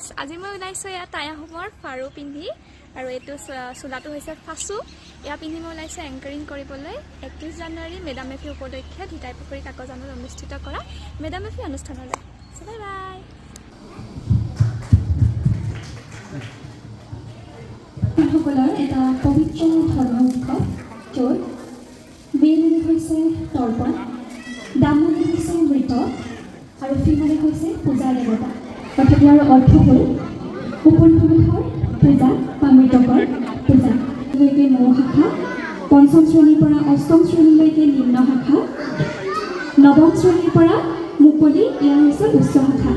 Friends, আজি মই ওলাইছোঁ এয়া টাই আহোমৰ ফাৰু পিন্ধি আৰু এইটো চোলাটো হৈছে ফাচু। এয়া পিন্ধি মই ওলাইছোঁ এংকাৰিং কৰিবলৈ 31 জানুৱাৰী মেডাম মেফি উপলক্ষে ধিতাইপুখুৰী কাকজানত অনুষ্ঠিত কৰা মেডাম মেফি অনুষ্ঠানলৈ। Bye bye. সকলৰ এটা পবিত্ৰ ধৰ্ম উৎসৱ, য'ত মেইন হৈছে তৰ্পণ, দাম হৈছে মৃত আৰু ফিমানে হৈছে পূজা দেৱতা। অৰ্থাৎ ইয়াৰ অৰ্থ হ'ল উপনিষদৰ পূজা বা মৃতকৰ পূজা। লৈকে মৌ শাখা, পঞ্চম শ্ৰেণীৰ পৰা অষ্টম শ্ৰেণীলৈকে নিম্ন শাখা, নৱম শ্ৰেণীৰ পৰা মুকলি এয়া হৈছে উচ্চ শাখা।